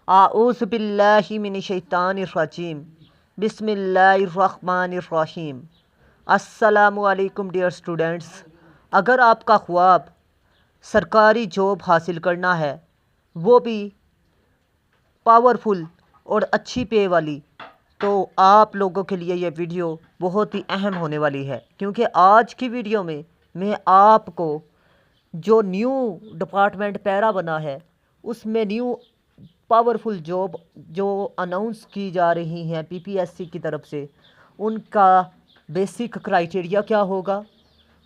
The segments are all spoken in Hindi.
आऊज़ु बिल्लाहि मिनश्शैतानिर्रजीम बिस्मिल्लाहिर्रहमानिर्रहीम। अस्सलामु अलैकुम डियर स्टूडेंट्स। अगर आपका ख्वाब सरकारी जॉब हासिल करना है, वो भी पावरफुल और अच्छी पे वाली, तो आप लोगों के लिए ये वीडियो बहुत ही अहम होने वाली है, क्योंकि आज की वीडियो में मैं आपको जो न्यू डिपार्टमेंट पैरा बना है उसमें न्यू पावरफुल जॉब जो अनाउंस की जा रही हैं पीपीएससी की तरफ से, उनका बेसिक क्राइटेरिया क्या होगा,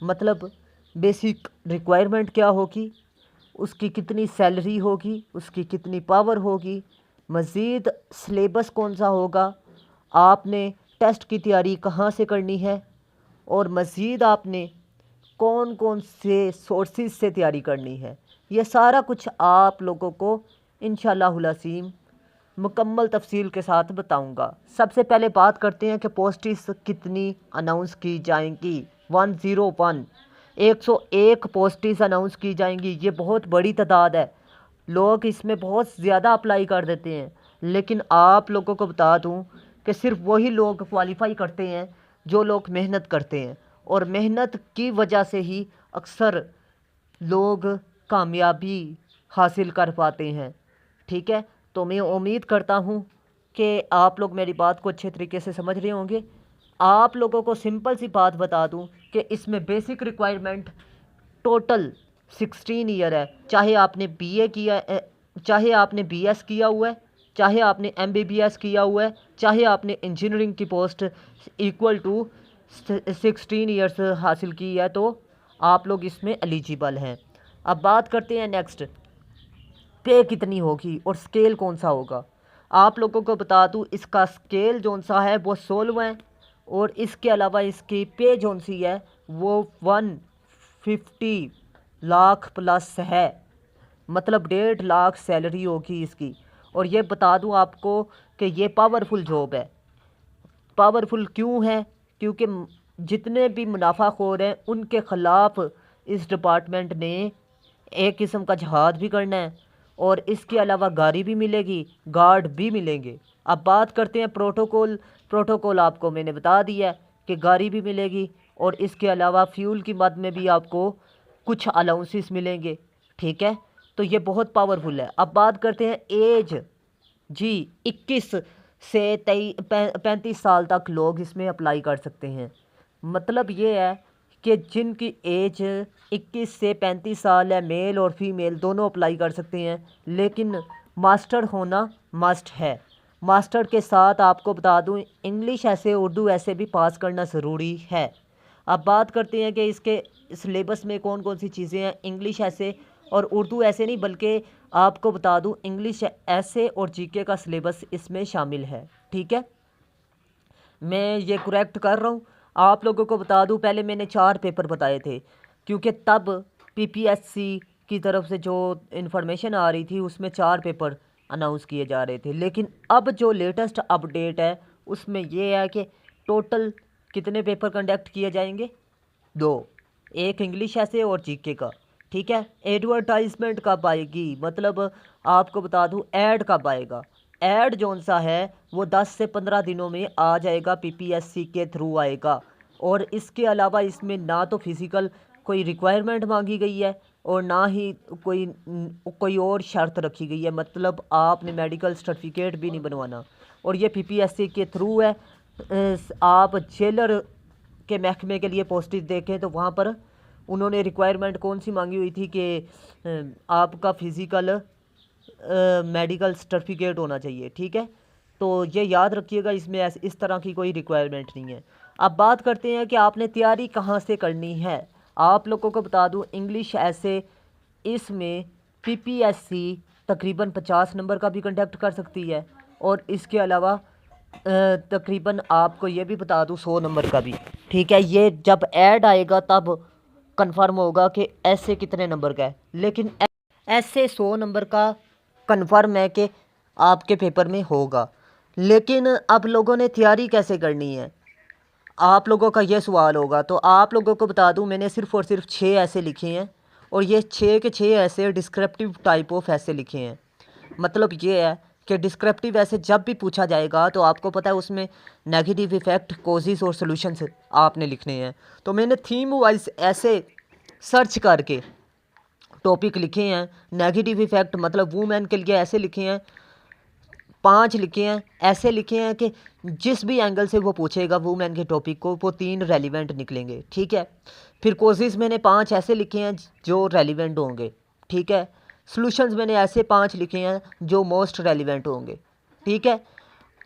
मतलब बेसिक रिक्वायरमेंट क्या होगी, उसकी कितनी सैलरी होगी, उसकी कितनी पावर होगी, मज़ीद सिलेबस कौन सा होगा, आपने टेस्ट की तैयारी कहाँ से करनी है, और मज़ीद आपने कौन कौन से सोर्सेज से तैयारी करनी है, ये सारा कुछ आप लोगों को इंशाअल्लाहुल अज़ीम मुकम्मल तफसील के साथ बताऊंगा। सबसे पहले बात करते हैं कि पोस्ट्स कितनी अनाउंस की जाएंगी। 101 101 पोस्ट्स अनाउंस की जाएंगी। ये बहुत बड़ी तादाद है, लोग इसमें बहुत ज़्यादा अप्लाई कर देते हैं, लेकिन आप लोगों को बता दूं कि सिर्फ वही लोग क्वालिफाई करते हैं जो लोग मेहनत करते हैं, और मेहनत की वजह से ही अक्सर लोग कामयाबी हासिल कर पाते हैं। ठीक है, तो मैं उम्मीद करता हूँ कि आप लोग मेरी बात को अच्छे तरीके से समझ रहे होंगे। आप लोगों को सिंपल सी बात बता दूँ कि इसमें बेसिक रिक्वायरमेंट टोटल 16 ईयर है। चाहे आपने बीए किया, चाहे आपने बीएस किया हुआ है, चाहे आपने एमबीबीएस किया हुआ है, चाहे आपने इंजीनियरिंग की पोस्ट इक्वल टू 16 ईयर्स हासिल की है, तो आप लोग इसमें एलिजिबल हैं। अब बात करते हैं नेक्स्ट, पे कितनी होगी और स्केल कौन सा होगा। आप लोगों को बता दूं, इसका स्केल जौन सा है वो 16 है, और इसके अलावा इसकी पे जौन सी है वो 150 लाख प्लस है, मतलब 1.5 लाख सैलरी होगी इसकी। और ये बता दूं आपको कि ये पावरफुल जॉब है। पावरफुल क्यों है? क्योंकि जितने भी मुनाफाखोर हैं उनके ख़िलाफ़ इस डिपार्टमेंट ने एक किस्म का जहाद भी करना है, और इसके अलावा गाड़ी भी मिलेगी, गार्ड भी मिलेंगे। अब बात करते हैं प्रोटोकॉल। प्रोटोकॉल आपको मैंने बता दिया है कि गाड़ी भी मिलेगी, और इसके अलावा फ्यूल की मद में भी आपको कुछ अलाउंसेस मिलेंगे। ठीक है, तो ये बहुत पावरफुल है। अब बात करते हैं एज। जी, 21 से 35 साल तक लोग इसमें अप्लाई कर सकते हैं। मतलब ये है कि जिनकी एज 21 से 35 साल है, मेल और फीमेल दोनों अप्लाई कर सकते हैं, लेकिन मास्टर होना मस्ट है। मास्टर के साथ आपको बता दूं, इंग्लिश ऐसे उर्दू ऐसे भी पास करना ज़रूरी है। अब बात करते हैं कि इसके सिलेबस में कौन कौन सी चीज़ें हैं। इंग्लिश ऐसे और उर्दू ऐसे नहीं, बल्कि आपको बता दूं इंग्लिश ऐसे और जीके का सिलेबस इसमें शामिल है। ठीक है, मैं ये करेक्ट कर रहा हूँ। आप लोगों को बता दूं, पहले मैंने 4 पेपर बताए थे, क्योंकि तब पीपीएससी की तरफ से जो इन्फॉर्मेशन आ रही थी उसमें 4 पेपर अनाउंस किए जा रहे थे। लेकिन अब जो लेटेस्ट अपडेट है उसमें ये है कि टोटल कितने पेपर कंडक्ट किए जाएंगे? 2, एक इंग्लिश ऐसे और जीके का। ठीक है, एडवर्टाइजमेंट कब आएगी, मतलब आपको बता दूं ऐड कब आएगा। ऐड जौन सा है वो 10 से 15 दिनों में आ जाएगा, पीपीएससी के थ्रू आएगा। और इसके अलावा इसमें ना तो फिज़िकल कोई रिक्वायरमेंट मांगी गई है, और ना ही कोई और शर्त रखी गई है, मतलब आपने मेडिकल सर्टिफिकेट भी नहीं बनवाना। और ये पीपीएससी के थ्रू है। आप जेलर के महकमे के लिए पोस्टेज देखें तो वहाँ पर उन्होंने रिक्वायरमेंट कौन सी मांगी हुई थी कि आपका फ़िज़िकल मेडिकल सर्टिफिकेट होना चाहिए। ठीक है, तो ये याद रखिएगा, इसमें इस तरह की कोई रिक्वायरमेंट नहीं है। अब बात करते हैं कि आपने तैयारी कहाँ से करनी है। आप लोगों को बता दूं, इंग्लिश ऐसे इसमें पीपीएससी तकरीबन 50 नंबर का भी कंडक्ट कर सकती है, और इसके अलावा तकरीबन आपको ये भी बता दूं 100 नंबर का भी। ठीक है, ये जब ऐड आएगा तब कंफर्म होगा कि ऐसे कितने नंबर का है, लेकिन ऐसे 100 नंबर का कंफर्म है कि आपके पेपर में होगा। लेकिन अब लोगों ने तैयारी कैसे करनी है, आप लोगों का ये सवाल होगा। तो आप लोगों को बता दूं, मैंने सिर्फ़ और सिर्फ 6 ऐसे लिखे हैं, और ये 6 के 6 ऐसे डिस्क्रिप्टिव टाइप ऑफ ऐसे लिखे हैं। मतलब ये है कि डिस्क्रिप्टिव ऐसे जब भी पूछा जाएगा तो आपको पता है उसमें नेगेटिव इफ़ेक्ट, कॉजेज़ और सॉल्यूशंस आपने लिखने हैं। तो मैंने थीम वाइज ऐसे सर्च करके टॉपिक लिखे हैं। नेगेटिव इफ़ेक्ट मतलब वूमेन के लिए ऐसे लिखे हैं, 5 लिखे हैं। ऐसे लिखे हैं कि जिस भी एंगल से वो पूछेगा वूमेन के टॉपिक को वो 3 रेलिवेंट निकलेंगे, ठीक है। फिर कोजेज़ मैंने 5 ऐसे लिखे हैं जो रेलिवेंट होंगे, ठीक है। सॉल्यूशंस मैंने ऐसे 5 लिखे हैं जो मोस्ट रेलिवेंट होंगे, ठीक है।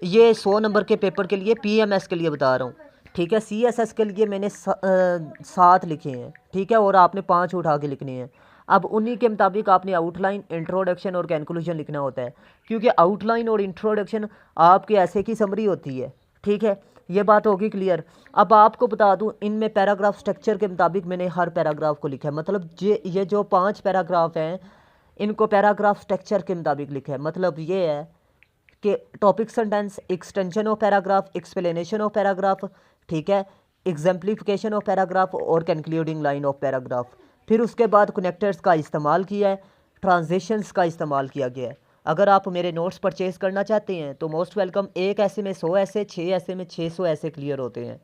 ये 100 नंबर के पेपर के लिए, पीएमएस के लिए बता रहा हूँ, ठीक है। सीएसएस के लिए मैंने 7 लिखे हैं, ठीक है, और आपने 5 उठा के लिखने हैं। अब उन्हीं के मुताबिक आपने आउटलाइन, इंट्रोडक्शन और कंक्लूजन लिखना होता है, क्योंकि आउटलाइन और इंट्रोडक्शन आपके ऐसे की समरी होती है, ठीक है। ये बात होगी क्लियर। अब आपको बता दूं इनमें पैराग्राफ स्ट्रक्चर के मुताबिक मैंने हर पैराग्राफ को लिखा है, मतलब ये जो 5 पैराग्राफ हैं इनको पैराग्राफ स्ट्रक्चर के मुताबिक लिखा है। मतलब ये है कि topic sentence, extension of paragraph, explanation of paragraph, ठीक है, एग्जाम्प्लिफिकेशन ऑफ पैराग्राफ और कंक्लूडिंग लाइन ऑफ पैराग्राफ। फिर उसके बाद कनेक्टर्स का इस्तेमाल किया है, ट्रांजिशंस का इस्तेमाल किया गया है। अगर आप मेरे नोट्स परचेज़ करना चाहते हैं तो मोस्ट वेलकम। एक ऐसे में 100 ऐसे, 6 ऐसे में 600 ऐसे क्लियर होते हैं।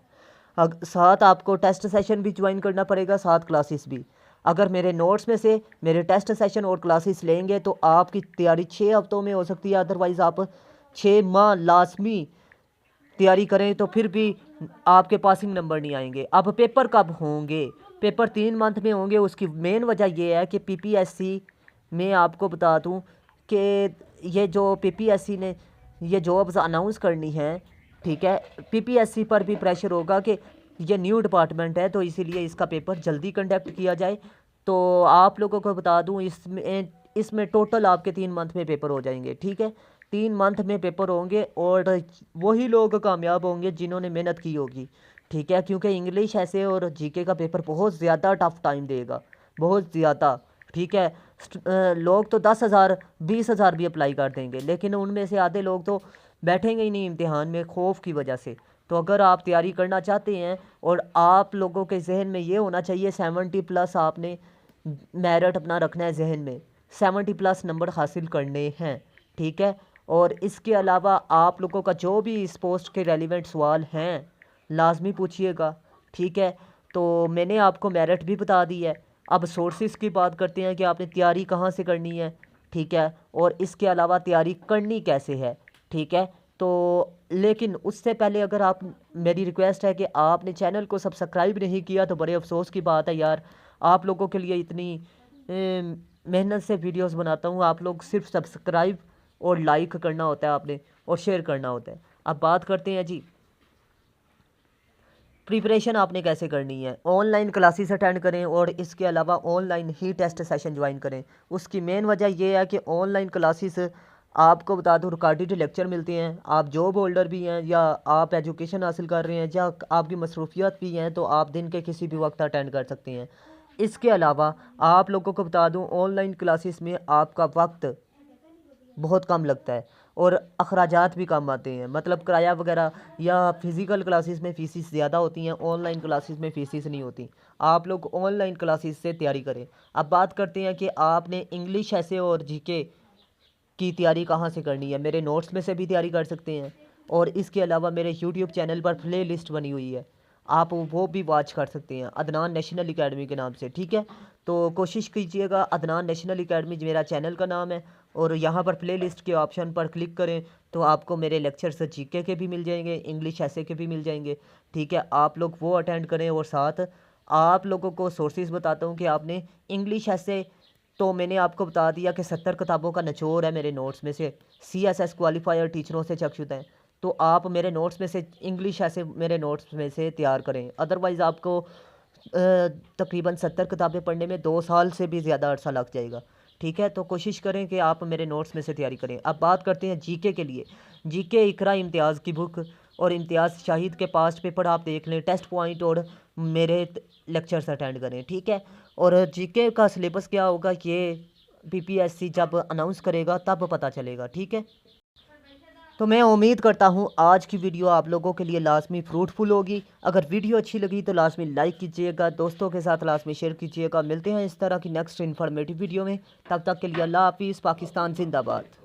साथ आपको टेस्ट सेशन भी ज्वाइन करना पड़ेगा, साथ क्लासेस भी। अगर मेरे नोट्स में से मेरे टेस्ट सेशन और क्लासेस लेंगे तो आपकी तैयारी 6 हफ्तों में हो सकती है, अदरवाइज़ आप 6 माह लाजमी तैयारी करें तो फिर भी आपके पासिंग नंबर नहीं आएंगे। अब पेपर कब होंगे? पेपर 3 मंथ में होंगे। उसकी मेन वजह यह है कि पीपीएससी में आपको बता दूं कि ये जो पीपीएससी ने ये जॉब्स अनाउंस करनी है, ठीक है, पीपीएससी पर भी प्रेशर होगा कि ये न्यू डिपार्टमेंट है तो इसीलिए इसका पेपर जल्दी कंडक्ट किया जाए। तो आप लोगों को बता दूं इसमें टोटल आपके 3 मंथ में पेपर हो जाएंगे, ठीक है। 3 मंथ में पेपर होंगे और वही लोग कामयाब होंगे जिन्होंने मेहनत की होगी, ठीक है, क्योंकि इंग्लिश ऐसे और जीके का पेपर बहुत ज़्यादा टफ टाइम देगा, बहुत ज़्यादा, ठीक है। लोग तो 10,000 20,000 भी अप्लाई कर देंगे, लेकिन उनमें से आधे लोग तो बैठेंगे ही नहीं इम्तिहान में खौफ की वजह से। तो अगर आप तैयारी करना चाहते हैं और आप लोगों के जहन में ये होना चाहिए 70+ आपने मेरिट अपना रखना है जहन में, 70+ नंबर हासिल करने हैं, ठीक है। और इसके अलावा आप लोगों का जो भी इस पोस्ट के रेलिवेंट सवाल हैं लाजमी पूछिएगा, ठीक है। तो मैंने आपको मेरिट भी बता दी है। अब सोर्सेज की बात करते हैं कि आपने तैयारी कहाँ से करनी है, ठीक है, और इसके अलावा तैयारी करनी कैसे है, ठीक है। तो लेकिन उससे पहले अगर आप, मेरी रिक्वेस्ट है कि आपने चैनल को सब्सक्राइब नहीं किया तो बड़े अफसोस की बात है यार। आप लोगों के लिए इतनी मेहनत से वीडियोस बनाता हूँ, आप लोग सिर्फ सब्सक्राइब और लाइक करना होता है आपने, और शेयर करना होता है। अब बात करते हैं जी प्रिपरेशन आपने कैसे करनी है। ऑनलाइन क्लासेस अटेंड करें और इसके अलावा ऑनलाइन ही टेस्ट सेशन ज्वाइन करें। उसकी मेन वजह यह है कि ऑनलाइन क्लासेस आपको बता दूं रिकॉर्डेड लेक्चर मिलते हैं। आप जॉब होल्डर भी हैं या आप एजुकेशन हासिल कर रहे हैं या आपकी मसरूफियत भी हैं तो आप दिन के किसी भी वक्त अटेंड कर सकते हैं। इसके अलावा आप लोगों को बता दूं ऑनलाइन क्लासेस में आपका वक्त बहुत कम लगता है और अखराजात भी कम आते हैं, मतलब किराया वगैरह। या फ़िज़िकल क्लासेस में फ़ीसेस ज़्यादा होती हैं, ऑनलाइन क्लासेस में फ़ीसेस नहीं होती। आप लोग ऑनलाइन क्लासेस से तैयारी करें। अब बात करते हैं कि आपने इंग्लिश ऐसे और जीके की तैयारी कहाँ से करनी है। मेरे नोट्स में से भी तैयारी कर सकते हैं और इसके अलावा मेरे यूट्यूब चैनल पर प्ले लिस्ट बनी हुई है, आप वो भी वॉच कर सकते हैं अदनान नेशनल एकेडमी के नाम से, ठीक है। तो कोशिश कीजिएगा, अदनान नेशनल एकेडमी मेरा चैनल का नाम है और यहाँ पर प्ले लिस्ट के ऑप्शन पर क्लिक करें तो आपको मेरे लेक्चर्स जीके के भी मिल जाएंगे, इंग्लिश ऐसे के भी मिल जाएंगे, ठीक है। आप लोग वो अटेंड करें और साथ आप लोगों को सोर्सेज बताता हूँ कि आपने इंग्लिश ऐसे, तो मैंने आपको बता दिया कि 70 किताबों का निचोड़ है मेरे नोट्स में से, CSS क्वालिफायर टीचरों से चकशुदा हैं। तो आप मेरे नोट्स में से इंग्लिश ऐसे मेरे नोट्स में से तैयार करें, अदरवाइज़ आपको तकरीबन 70 किताबें पढ़ने में 2 साल से भी ज़्यादा अरसा लग जाएगा, ठीक है। तो कोशिश करें कि आप मेरे नोट्स में से तैयारी करें। अब बात करते हैं जीके के लिए। जीके इकरा इम्तियाज़ की बुक और इम्तियाज़ शाहिद के पास्ट पेपर आप देख लें, टेस्ट पॉइंट और मेरे लेक्चर्स अटेंड करें, ठीक है। और जीके का सिलेबस क्या होगा ये पीपीएससी जब अनाउंस करेगा तब पता चलेगा, ठीक है। तो मैं उम्मीद करता हूँ आज की वीडियो आप लोगों के लिए लाजमी फ्रूटफुल होगी। अगर वीडियो अच्छी लगी तो लाजमी लाइक कीजिएगा, दोस्तों के साथ लाजमी शेयर कीजिएगा। मिलते हैं इस तरह की नेक्स्ट इन्फॉर्मेटिव वीडियो में, तब तक के लिए अल्लाह हाफिज़। पाकिस्तान जिंदाबाद।